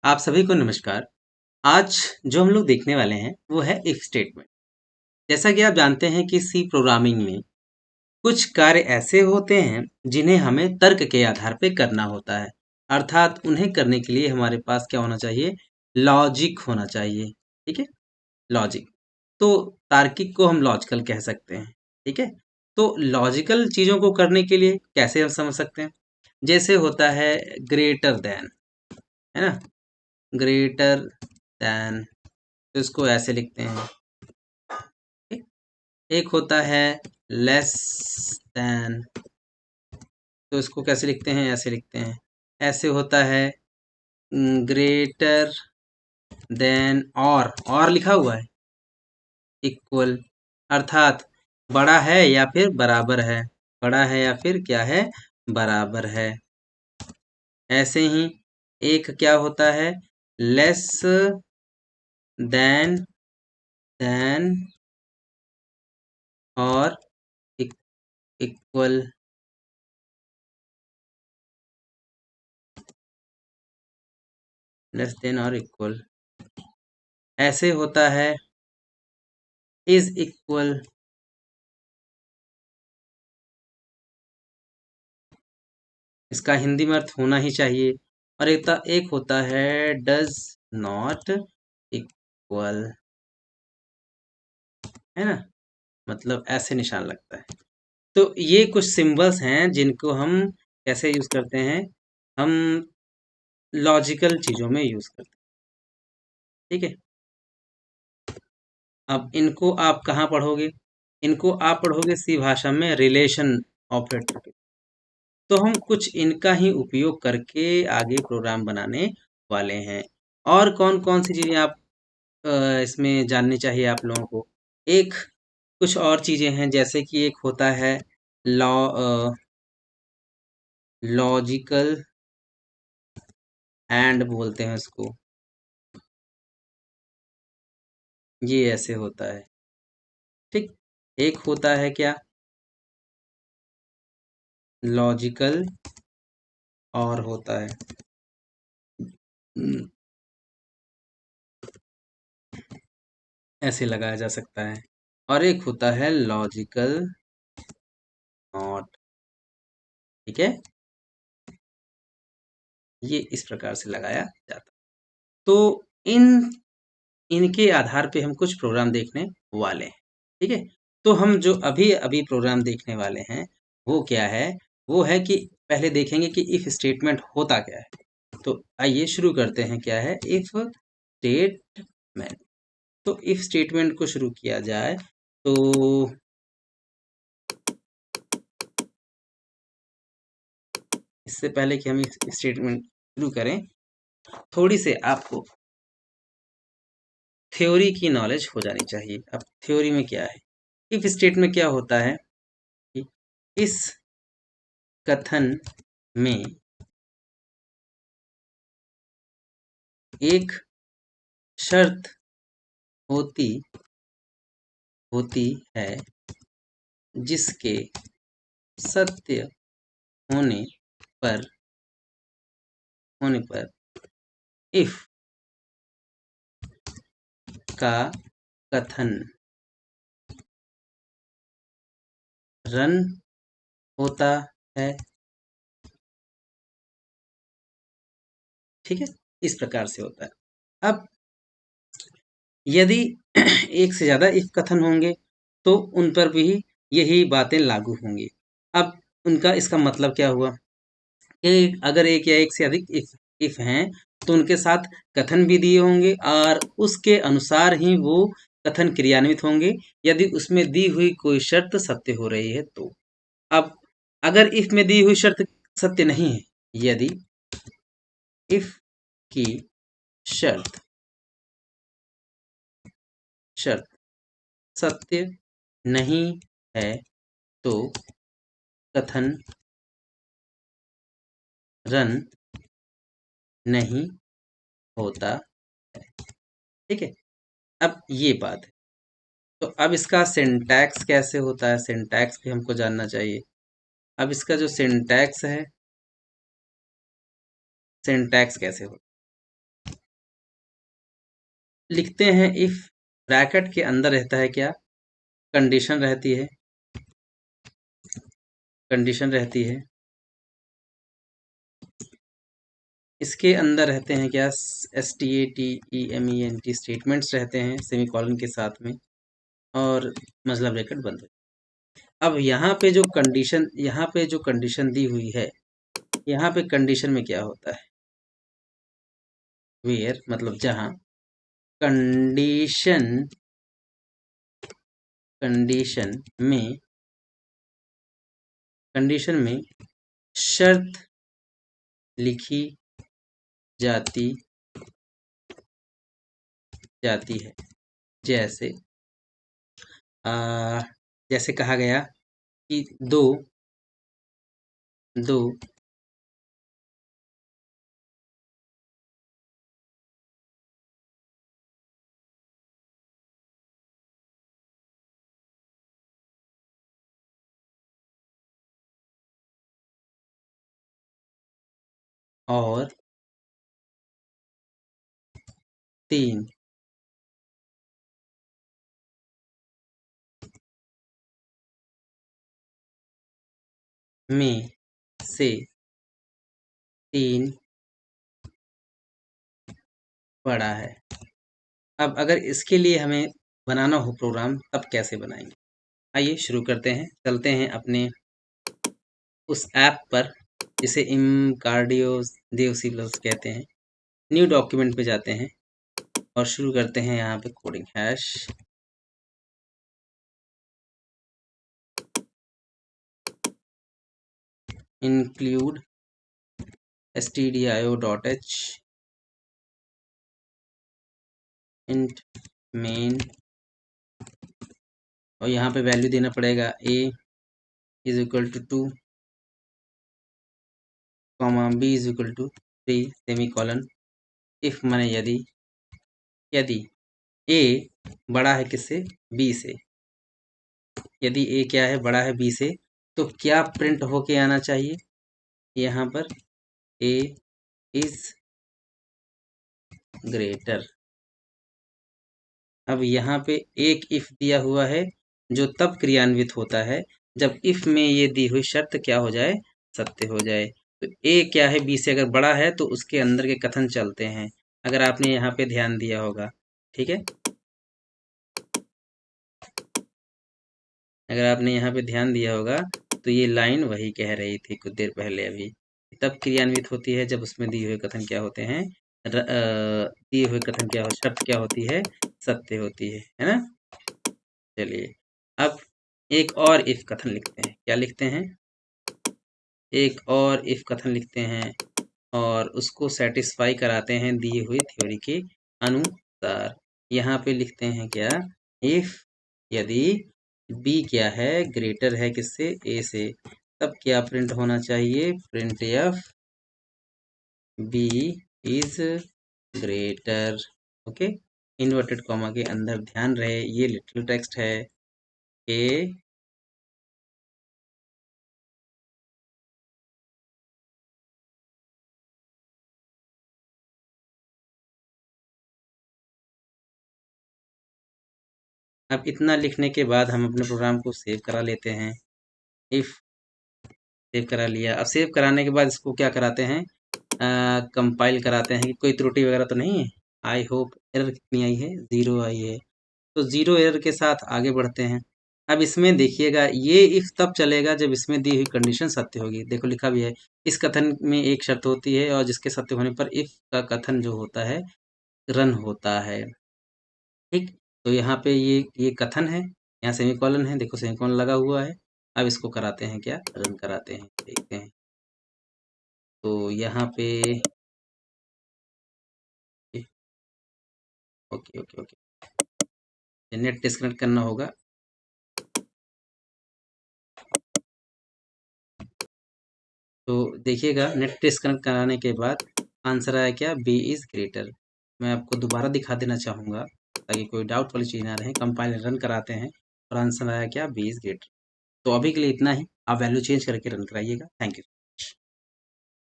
आप सभी को नमस्कार। आज जो हम लोग देखने वाले हैं वो है इफ स्टेटमेंट। जैसा कि आप जानते हैं कि सी प्रोग्रामिंग में कुछ कार्य ऐसे होते हैं जिन्हें हमें तर्क के आधार पे करना होता है। अर्थात उन्हें करने के लिए हमारे पास क्या होना चाहिए? लॉजिक होना चाहिए। ठीक है? लॉजिक। तो तार्किक को हम लॉजिकल कह सकते हैं। ठीक है? तो लॉजिकल चीज़ों को करने के लिए कैसे हम समझ सकते हैं? जैसे होता है ग्रेटर देन, है ना? ग्रेटर देन, तो इसको ऐसे लिखते हैं। ठीक? एक होता है लेस देन, तो इसको कैसे लिखते हैं? ऐसे लिखते हैं। ऐसे होता है ग्रेटर देन, और लिखा हुआ है इक्वल, अर्थात बड़ा है या फिर बराबर है, बड़ा है या फिर क्या है? बराबर है। ऐसे ही एक क्या होता है? लेस देन, देन और इक्वल। लेस देन और इक्वल। ऐसे होता है इज इक्वल। इसका हिंदी में अर्थ होना ही चाहिए। और एक होता है डज नॉट इक्वल, है ना? मतलब ऐसे निशान लगता है। तो ये कुछ सिंबल्स हैं जिनको हम कैसे यूज करते हैं? हम लॉजिकल चीजों में यूज करते हैं। ठीक है? अब इनको आप कहाँ पढ़ोगे? इनको आप पढ़ोगे सी भाषा में रिलेशन ऑपरेटर के। तो हम कुछ इनका ही उपयोग करके आगे प्रोग्राम बनाने वाले हैं। और कौन-कौन सी चीज़ें आप इसमें जाननी चाहिए आप लोगों को? एक कुछ और चीज़ें हैं जैसे कि एक होता है लॉजिकल एंड बोलते हैं उसको। ये ऐसे होता है। ठीक? एक होता है क्या? लॉजिकल और होता है ऐसे लगाया जा सकता है। और एक होता है लॉजिकल नॉट। ठीक है? ये इस प्रकार से लगाया जाता है। तो इन इनके आधार पे हम कुछ प्रोग्राम देखने वाले हैं। ठीक है? तो हम जो अभी-अभी प्रोग्राम देखने वाले हैं, वो क्या है? वो है कि पहले देखेंगे कि इफ स्टेटमेंट होता क्या है। तो आइए शुरू करते हैं। क्या है? If statement. तो इफ स्टेटमेंट को शुरू किया जाए तो इससे पहले कि हम इस स्टेटमेंट शुरू करें, थोड़ी से आपको थ्योरी की नॉलेज हो जानी चाहिए। अब थ्योरी में क्या है? इफ स्टेट में क्या होता है कि इस कथन में एक शर्त होती होती है जिसके सत्य होने पर इफ का कथन रन होता है। ठीक है? इस प्रकार से होता है। अब यदि एक से ज्यादा इफ कथन होंगे तो उन पर भी यही बातें लागू होंगी। अब उनका इसका मतलब क्या हुआ कि अगर एक या एक से अधिक इफ हैं तो उनके साथ कथन भी दिए होंगे और उसके अनुसार ही वो कथन क्रियान्वित होंगे यदि उसमें दी हुई कोई शर्त सत्य हो रही है तो। अब अगर इफ में दी हुई शर्त सत्य नहीं है, यदि इफ की शर्त शर्त सत्य नहीं है तो कथन रन नहीं होता है। ठीक है? अब ये बात है। तो अब इसका सिंटैक्स कैसे होता है? सिंटैक्स भी हमको जानना चाहिए। अब इसका जो सिंटैक्स है, सिंटैक्स कैसे होता है? लिखते हैं इफ, ब्रैकेट के अंदर रहता है क्या, कंडीशन रहती है, कंडीशन रहती है, इसके अंदर रहते हैं क्या, STATEMENT स्टेटमेंट्स रहते हैं सेमीकोलन के साथ में, और मतलब ब्रैकेट बंद हो। अब यहाँ पे जो कंडीशन दी हुई है, यहाँ पे कंडीशन में क्या होता है, वेयर मतलब जहाँ, कंडीशन कंडीशन में कंडीशन में शर्त लिखी जाती जाती है। जैसे आ, जैसे कहा गया कि दो दो और तीन में से तीन बड़ा है। अब अगर इसके लिए हमें बनाना हो प्रोग्राम, तब कैसे बनाएंगे, आइए शुरू करते हैं। चलते हैं अपने उस ऐप पर जिसे इमकार्डियो देवसिलस कहते हैं। न्यू डॉक्यूमेंट पे जाते हैं और शुरू करते हैं यहाँ पे coding hash include stdio.h int main, और यहाँ पे वैल्यू देना पड़ेगा a is equal to 2, comma b is equal to 3 semicolon. If माने यदि यदि a बड़ा है किससे, b से, यदि a क्या है, बड़ा है b से, तो क्या प्रिंट होके आना चाहिए, यहाँ पर a इज ग्रेटर। अब यहाँ पे एक इफ दिया हुआ है जो तब क्रियान्वित होता है जब इफ में ये दी हुई शर्त क्या हो जाए, सत्य हो जाए। तो ए क्या है, बी से अगर बड़ा है तो उसके अंदर के कथन चलते हैं, अगर आपने यहाँ पे ध्यान दिया होगा। ठीक है, अगर आपने यहाँ पे ध्यान दिया होगा तो ये लाइन वही कह रही थी कुछ देर पहले अभी, तब क्रियान्वित होती है जब उसमें दिए हुए कथन क्या होते हैं, दिए हुए कथन क्या हो, शर्त क्या होती है, सत्य होती है ना। चलिए अब एक और इफ कथन लिखते हैं, क्या लिखते हैं, एक और इफ कथन लिखते हैं और उसको सेटिस्फाई कराते हैं दिए हुए थ्योरी के अनुसार। यहाँ पे लिखते हैं क्या, इफ यदि बी क्या है, ग्रेटर है किससे, ए से, तब क्या प्रिंट होना चाहिए, print F B is greater. Okay, inverted comma के अंदर ध्यान रहे ये लिटिल टेक्स्ट है, ए अब इतना लिखने के बाद हम अपने प्रोग्राम को सेव करा लेते हैं। इफ सेव करा लिया, अब सेव कराने के बाद इसको क्या कराते हैं, कंपाइल कराते हैं कि कोई त्रुटि वगैरह तो नहीं है। आई होप एरर कितनी आई है, 0 आई है, तो 0 एरर के साथ आगे बढ़ते हैं। अब इसमें देखिएगा ये इफ तब चलेगा जब इसमें दी हुई कंडीशन सत्य होगी। देखो लिखा भी है, इस कथन में एक शर्त होती है और जिसके सत्य होने पर इफ का कथन जो होता है रन होता है। ठीक, तो यहाँ पे ये कथन है, यहाँ सेमीकोलन है, देखो सेमीकोलन लगा हुआ है। अब इसको कराते हैं क्या, रन कराते हैं, देखते हैं। तो यहाँ पे okay okay okay, net disconnect करना होगा। तो देखिएगा नेट डिस्कनेक्ट कराने के बाद आंसर आया क्या, बी इज़ ग्रेटर। मैं आपको दोबारा दिखा देना चाहूँगा ताकि कोई डाउट वाली चीज़ ना रहे। कंपाइल रन कराते हैं और आंसर आया क्या, बी इज़ ग्रेटर। तो अभी के लिए इतना ही, आप वैल्यू चेंज करके रन कराइएगा। Thank you.